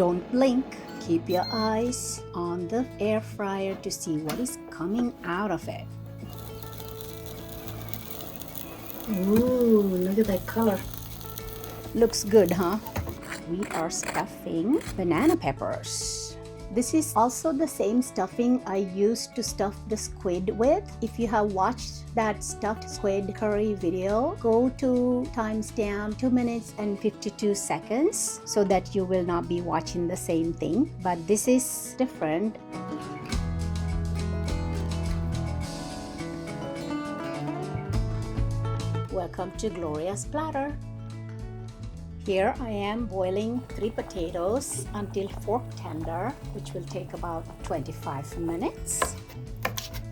Don't blink. Keep your eyes on the air fryer to see what is coming out of it. Ooh, look at that color. Looks good, huh? We are stuffing banana peppers. This is also the same stuffing I used to stuff the squid with. If you have watched that stuffed squid curry video, go to timestamp 2 minutes and 52 seconds so that you will not be watching the same thing. But this is different. Welcome to Gloria's Platter. Here I am boiling 3 potatoes until fork tender, which will take about 25 minutes.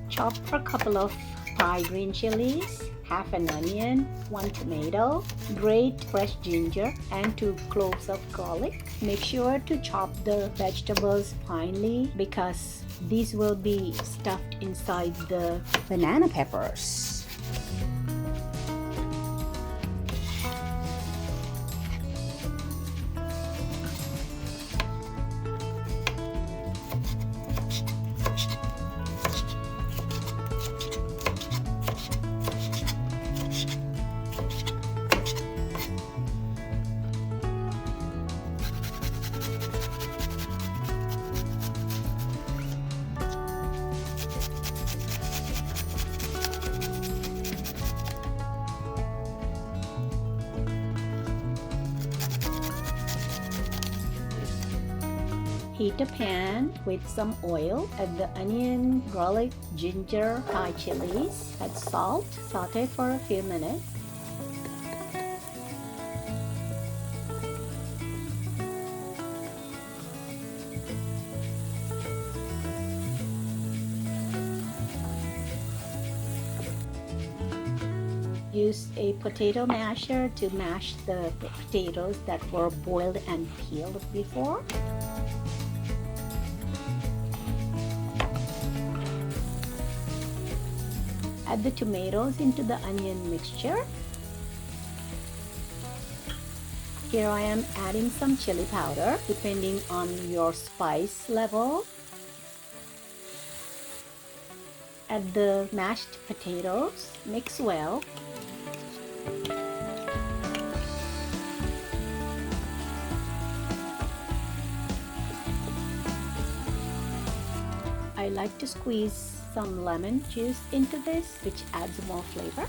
Chop a couple of Thai green chilies, half an onion, 1 tomato, grate fresh ginger, and 2 cloves of garlic. Make sure to chop the vegetables finely because these will be stuffed inside the banana peppers. Heat a pan with some oil, add the onion, garlic, ginger, Thai chilies, add salt, saute for a few minutes. Use a potato masher to mash the potatoes that were boiled and peeled before. Add the tomatoes into the onion mixture. Here I am adding some chili powder depending on your spice level. Add the mashed potatoes, mix well. I like to squeeze some lemon juice into this, which adds more flavor.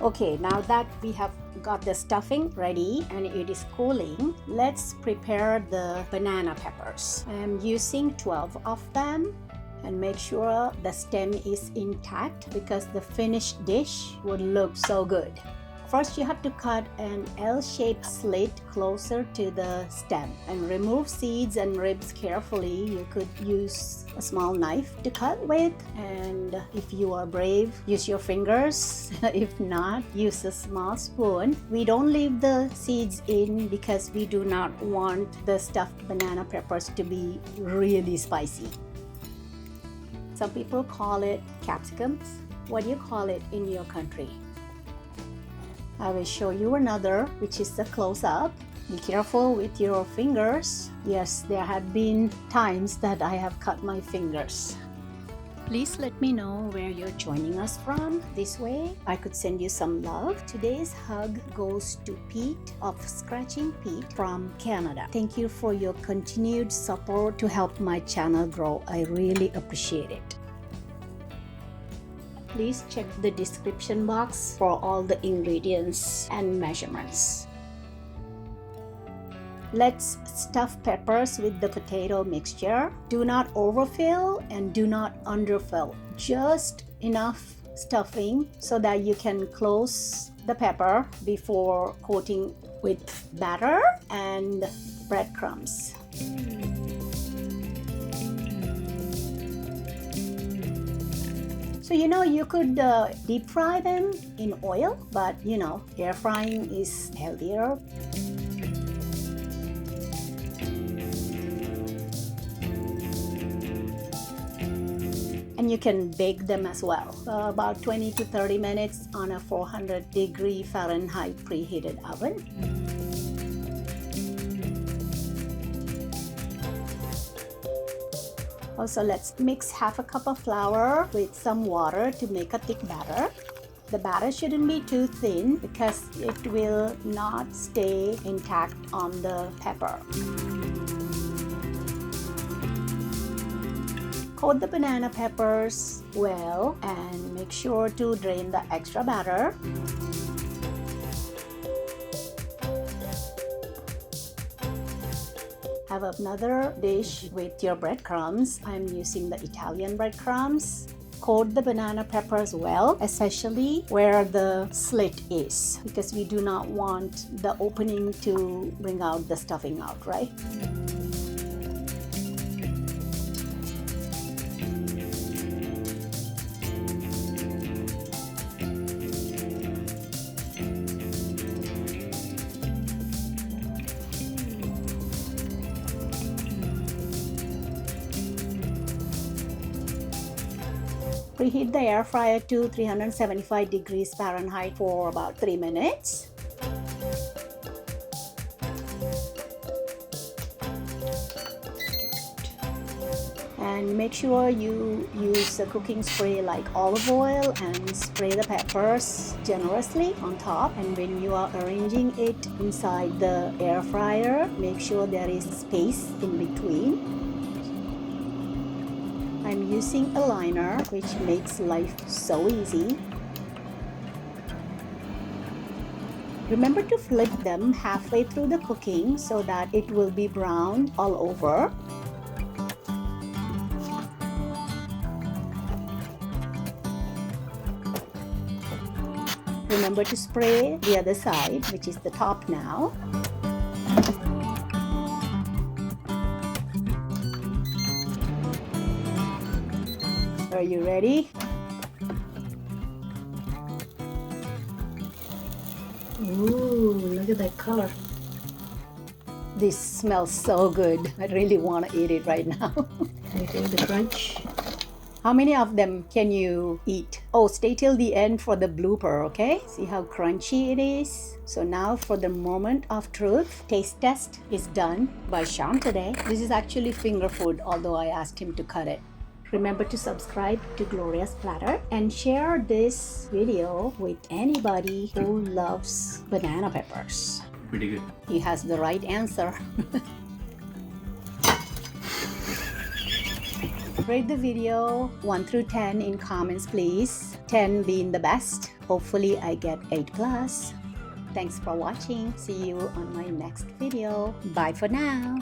Okay, now that we have got the stuffing ready and it is cooling, let's prepare the banana peppers. I am using 12 of them, and make sure the stem is intact because the finished dish would look so good. First, you have to cut an L-shaped slit closer to the stem and remove seeds and ribs carefully. You could use a small knife to cut with, and if you are brave, use your fingers. If not, use a small spoon. We don't leave the seeds in because we do not want the stuffed banana peppers to be really spicy. Some people call it capsicums. What do you call it in your country? I will show you another, which is the close-up. Be careful with your fingers. Yes, there have been times that I have cut my fingers. Please let me know where you're joining us from. This way, I could send you some love. Today's hug goes to Pete of Scratching Pete from Canada. Thank you for your continued support to help my channel grow. I really appreciate it. Please check the description box for all the ingredients and measurements. Let's stuff peppers with the potato mixture. Do not overfill and do not underfill. Just enough stuffing so that you can close the pepper before coating with batter and breadcrumbs. So you could deep fry them in oil, but air frying is healthier. And you can bake them as well. About 20 to 30 minutes on a 400-degree Fahrenheit preheated oven. Also, let's mix half a cup of flour with some water to make a thick batter. The batter shouldn't be too thin because it will not stay intact on the pepper. Coat the banana peppers well and make sure to drain the extra batter. Have another dish with your breadcrumbs. I'm using the Italian breadcrumbs. Coat the banana peppers well, especially where the slit is, because we do not want the opening to bring out the stuffing out, right? Preheat the air fryer to 375 degrees Fahrenheit for about 3 minutes. And make sure you use a cooking spray like olive oil and spray the peppers generously on top. And when you are arranging it inside the air fryer, make sure there is space in between. I'm using a liner, which makes life so easy. Remember to flip them halfway through the cooking so that it will be browned all over. Remember to spray the other side, which is the top now. Are you ready? Ooh, look at that color. This smells so good. I really want to eat it right now. Okay, the crunch. How many of them can you eat? Oh, stay till the end for the blooper, okay? See how crunchy it is? So now for the moment of truth. Taste test is done by Sean today. This is actually finger food, although I asked him to cut it. Remember to subscribe to Gloria's Platter and share this video with anybody who loves banana peppers. Pretty good. He has the right answer. Rate the video 1 through 10 in comments, please. 10 being the best. Hopefully I get 8+. Thanks for watching. See you on my next video. Bye for now.